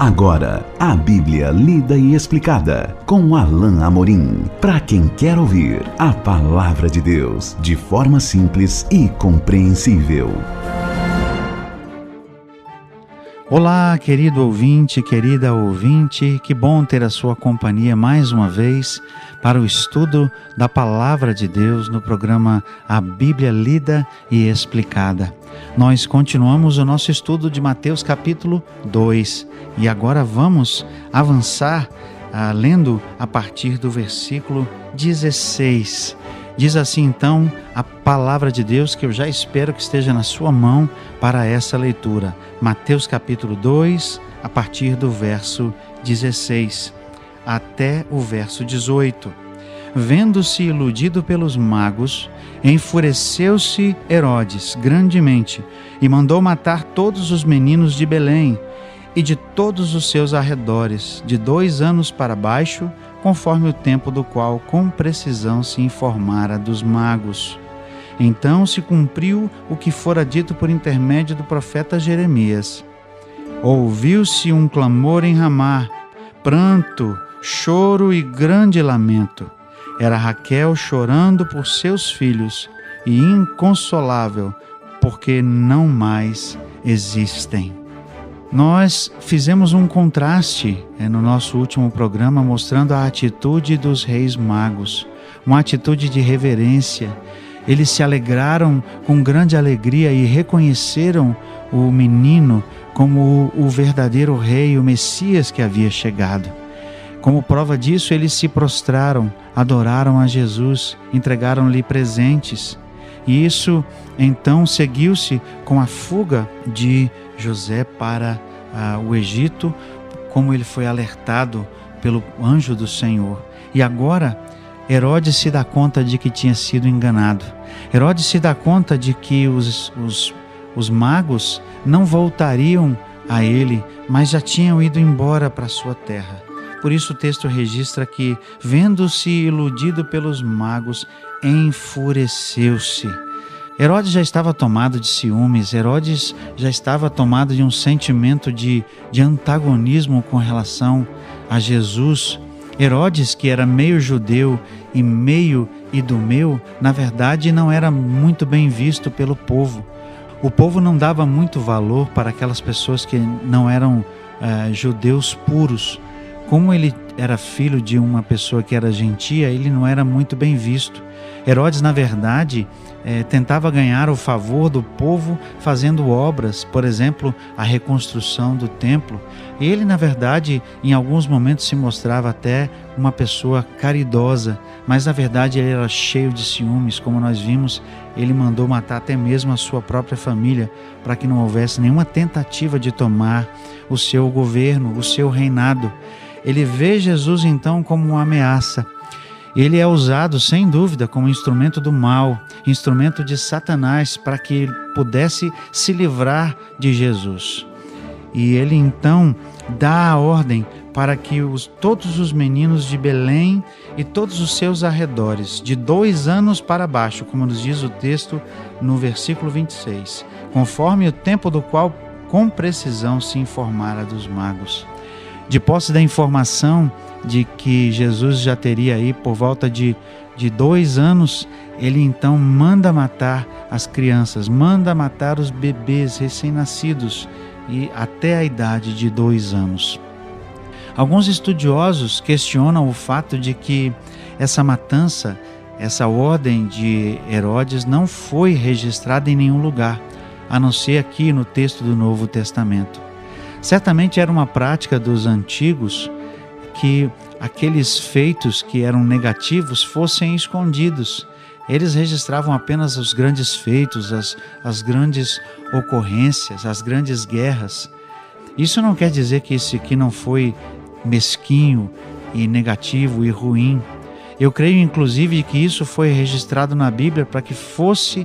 Agora, a Bíblia lida e explicada com Alain Amorim. Para quem quer ouvir a Palavra de Deus de forma simples e compreensível. Olá, querido ouvinte, querida ouvinte, que bom ter a sua companhia mais uma vez para o estudo da Palavra de Deus no programa A Bíblia Lida e Explicada. Nós continuamos o nosso estudo de Mateus capítulo 2 e agora vamos avançar lendo a partir do versículo 16. Diz assim então a Palavra de Deus, que eu já espero que esteja na sua mão para essa leitura. Mateus capítulo 2, a partir do verso 16 até o verso 18. Vendo-se iludido pelos magos, enfureceu-se Herodes grandemente e mandou matar todos os meninos de Belém e de todos os seus arredores, de 2 anos para baixo, conforme o tempo do qual com precisão se informara dos magos. Então se cumpriu o que fora dito por intermédio do profeta Jeremias. Ouviu-se um clamor em Ramá, pranto, choro e grande lamento. Era Raquel chorando por seus filhos e inconsolável, porque não mais existem. Nós fizemos um contraste no nosso último programa mostrando a atitude dos reis magos, uma atitude de reverência. Eles se alegraram com grande alegria e reconheceram o menino como o verdadeiro rei, o Messias que havia chegado. Como prova disso, eles se prostraram, adoraram a Jesus, entregaram-lhe presentes. E isso então seguiu-se com a fuga de José para o Egito, como ele foi alertado pelo anjo do Senhor. E agora Herodes se dá conta de que tinha sido enganado. Herodes se dá conta de que os magos não voltariam a ele, mas já tinham ido embora para sua terra. Por isso o texto registra que, vendo-se iludido pelos magos, enfureceu-se. Herodes já estava tomado de ciúmes, Herodes já estava tomado de um sentimento de antagonismo com relação a Jesus. Herodes, que era meio judeu e meio idumeu, na verdade não era muito bem visto pelo povo. O povo não dava muito valor para aquelas pessoas que não eram judeus puros. Como ele era filho de uma pessoa que era gentia, ele não era muito bem visto. Herodes, na verdade, tentava ganhar o favor do povo fazendo obras, por exemplo, a reconstrução do templo. Ele, na verdade, em alguns momentos se mostrava até uma pessoa caridosa, mas na verdade ele era cheio de ciúmes, como nós vimos. Ele mandou matar até mesmo a sua própria família para que não houvesse nenhuma tentativa de tomar o seu governo, o seu reinado. Ele vê Jesus então como uma ameaça. Ele é usado sem dúvida como instrumento do mal, instrumento de Satanás para que ele pudesse se livrar de Jesus. E ele então dá a ordem para que todos os meninos de Belém e todos os seus arredores, de 2 anos para baixo, como nos diz o texto no versículo 26, conforme o tempo do qual com precisão se informara dos magos. De posse da informação de que Jesus já teria aí por volta de 2 anos, ele então manda matar as crianças, manda matar os bebês recém-nascidos e até a idade de 2 anos. Alguns estudiosos questionam o fato de que essa matança, essa ordem de Herodes não foi registrada em nenhum lugar, a não ser aqui no texto do Novo Testamento. Certamente era uma prática dos antigos que aqueles feitos que eram negativos fossem escondidos. Eles registravam apenas os grandes feitos, as grandes ocorrências, as grandes guerras. Isso não quer dizer que isso aqui não foi mesquinho e negativo e ruim. Eu creio inclusive que isso foi registrado na Bíblia para que fosse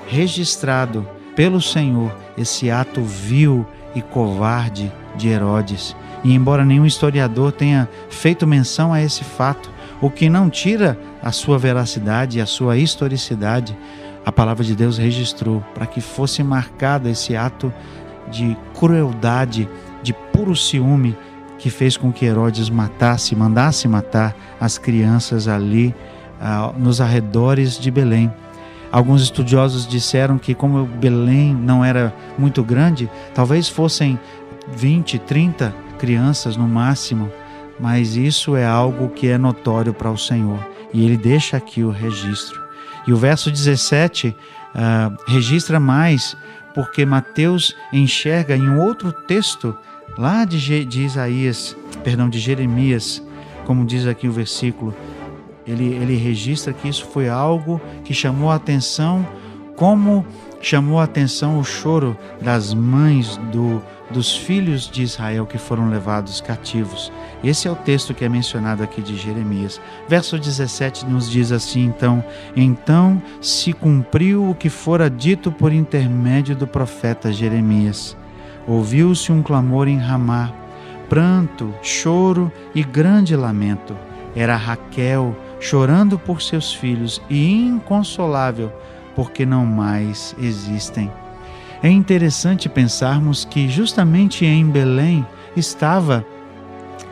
registrado pelo Senhor esse ato vil e covarde de Herodes. E embora nenhum historiador tenha feito menção a esse fato, o que não tira a sua veracidade e a sua historicidade, a palavra de Deus registrou para que fosse marcado esse ato de crueldade de puro ciúme que fez com que Herodes mandasse matar as crianças ali nos arredores de Belém. Alguns estudiosos disseram que, como Belém não era muito grande, talvez fossem 20, 30 crianças no máximo, mas isso é algo que é notório para o Senhor, e ele deixa aqui o registro. E o verso 17 registra mais, porque Mateus enxerga em um outro texto lá de Jeremias, como diz aqui o versículo, ele registra que isso foi algo que chamou a atenção, como chamou a atenção o choro das mães dos filhos de Israel que foram levados cativos. Esse é o texto que é mencionado aqui de Jeremias. Verso 17 nos diz assim, então se cumpriu o que fora dito por intermédio do profeta Jeremias. Ouviu-se um clamor em Ramá, pranto, choro e grande lamento. Era Raquel chorando por seus filhos e inconsolável, porque não mais existem. É interessante pensarmos que justamente em Belém estava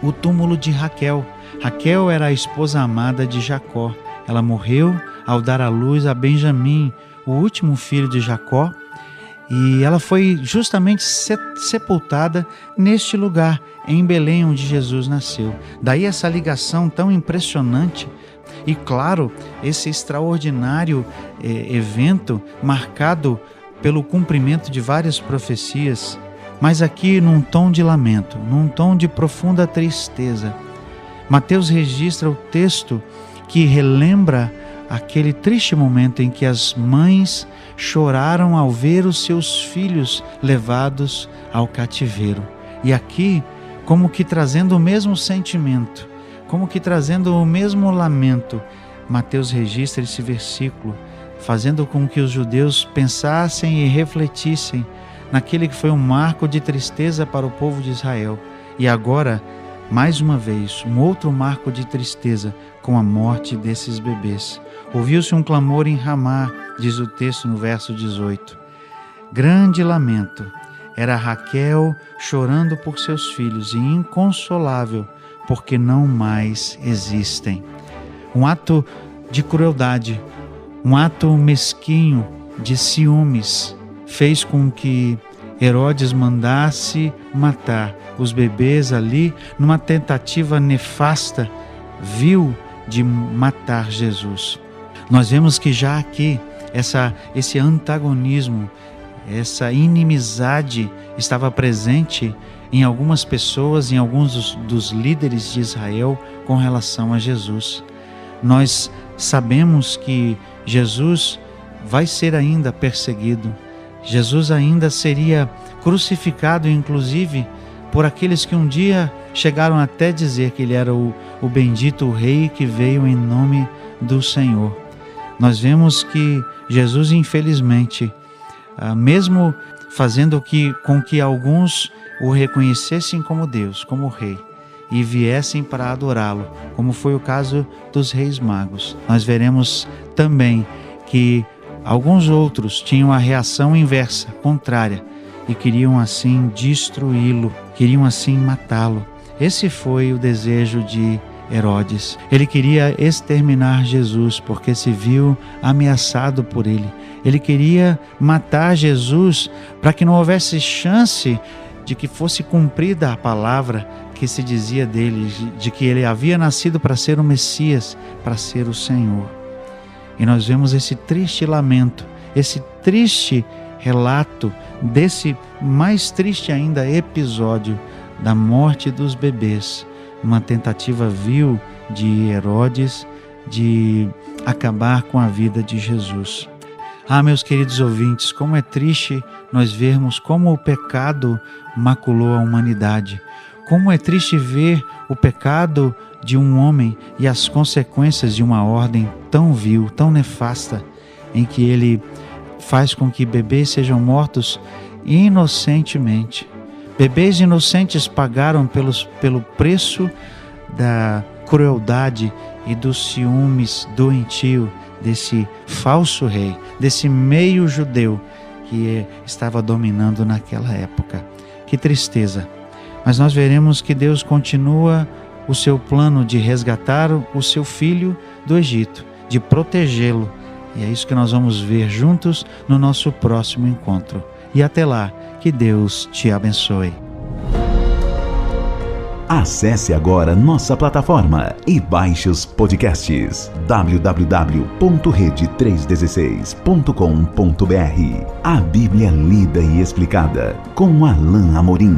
o túmulo de Raquel. Raquel era a esposa amada de Jacó. Ela morreu ao dar à luz a Benjamim, o último filho de Jacó, e ela foi justamente sepultada neste lugar, em Belém, onde Jesus nasceu. Daí essa ligação tão impressionante e, claro, esse extraordinário evento marcado pelo cumprimento de várias profecias, mas aqui num tom de lamento, num tom de profunda tristeza. Mateus registra o texto que relembra aquele triste momento em que as mães choraram ao ver os seus filhos levados ao cativeiro. E aqui, como que trazendo o mesmo sentimento, como que trazendo o mesmo lamento, Mateus registra esse versículo, fazendo com que os judeus pensassem e refletissem naquele que foi um marco de tristeza para o povo de Israel. E agora, mais uma vez, um outro marco de tristeza com a morte desses bebês. Ouviu-se um clamor em Ramá, diz o texto no verso 18. Grande lamento. Era Raquel chorando por seus filhos e inconsolável, porque não mais existem. Um ato de crueldade, um ato mesquinho de ciúmes, fez com que Herodes mandasse matar os bebês ali numa tentativa nefasta, vil, de matar Jesus. Nós vemos que já aqui esse antagonismo, essa inimizade estava presente em algumas pessoas, em alguns dos líderes de Israel com relação a Jesus. Nós sabemos que Jesus vai ser ainda perseguido. Jesus ainda seria crucificado, inclusive, por aqueles que um dia chegaram até dizer que ele era o bendito rei que veio em nome do Senhor. Nós vemos que Jesus, infelizmente, mesmo fazendo com que alguns o reconhecessem como Deus, como rei, e viessem para adorá-lo, como foi o caso dos reis magos, nós veremos também que alguns outros tinham a reação inversa, contrária, e queriam assim destruí-lo, queriam assim matá-lo. Esse foi o desejo de Herodes. Ele queria exterminar Jesus porque se viu ameaçado por ele. Ele queria matar Jesus para que não houvesse chance de que fosse cumprida a palavra que se dizia dele, de que ele havia nascido para ser o Messias, para ser o Senhor. E nós vemos esse triste lamento, esse triste relato desse mais triste ainda episódio da morte dos bebês, uma tentativa vil de Herodes de acabar com a vida de Jesus. Meus queridos ouvintes, como é triste nós vermos como o pecado maculou a humanidade. Como é triste ver o pecado de um homem e as consequências de uma ordem tão vil, tão nefasta, em que ele faz com que bebês sejam mortos inocentemente. Bebês inocentes pagaram pelo preço da crueldade e dos ciúmes doentio desse falso rei, desse meio judeu que estava dominando naquela época. Que tristeza! Mas nós veremos que Deus continua o seu plano de resgatar o seu filho do Egito, de protegê-lo. E é isso que nós vamos ver juntos no nosso próximo encontro. E até lá, que Deus te abençoe. Acesse agora nossa plataforma e baixe os podcasts www.rede316.com.br. A Bíblia lida e explicada com Alain Amorim.